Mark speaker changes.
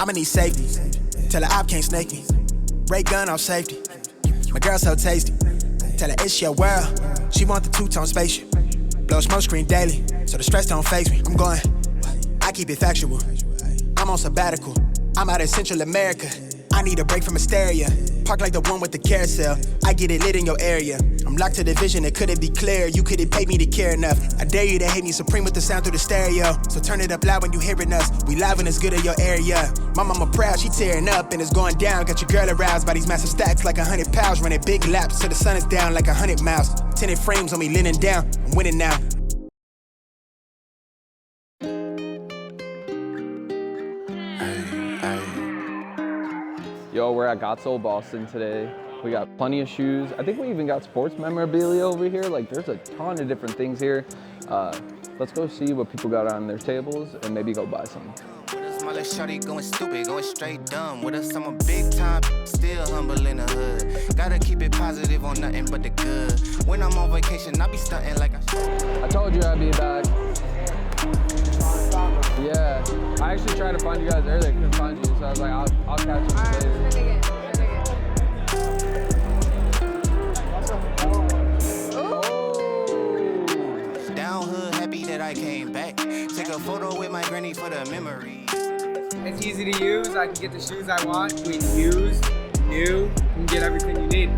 Speaker 1: I'ma need safety. Tell her I can't snake me. Ray gun off safety. My girl so tasty. Tell her it's your world. She want the two-tone spaceship. Blow smoke screen daily, so the stress don't faze me. I'm going, I keep it factual. I'm on sabbatical. I'm out in Central America. I need a break from hysteria. Park like the one with the carousel. I get it lit in your area. I'm locked to the vision, it couldn't be clear. You couldn't pay me to care enough. I dare you to hate me supreme with the sound through the stereo. So turn it up loud when you hearing us. We live and it's good in your area. My mama proud, she tearing up and it's going down. Got your girl aroused by these massive stacks like 100 pounds. Running big laps till the sun is down like 100 miles. Tinted frames on me leaning down. I'm winning now.
Speaker 2: Yo, we're at Got Soul Boston today. We got plenty of shoes. I think we even got sports memorabilia over here. Like, there's a ton of different things here. Let's go see what people got on their tables and maybe go buy some.
Speaker 3: My little shorty going stupid, going straight dumb. With us, I'm a big time, still humble in the hood. Gotta keep it positive on nothing but the good. When I'm on vacation, I be stunting like
Speaker 2: I told you I'd be back. Yeah, I actually tried to find you guys earlier, couldn't find you, so I was like, I'll catch you later.
Speaker 3: Down hood, happy that I came back. Take a photo with my granny for the memory.
Speaker 4: It's easy to use. I can get the shoes I want. Between used, new, you can get everything you need.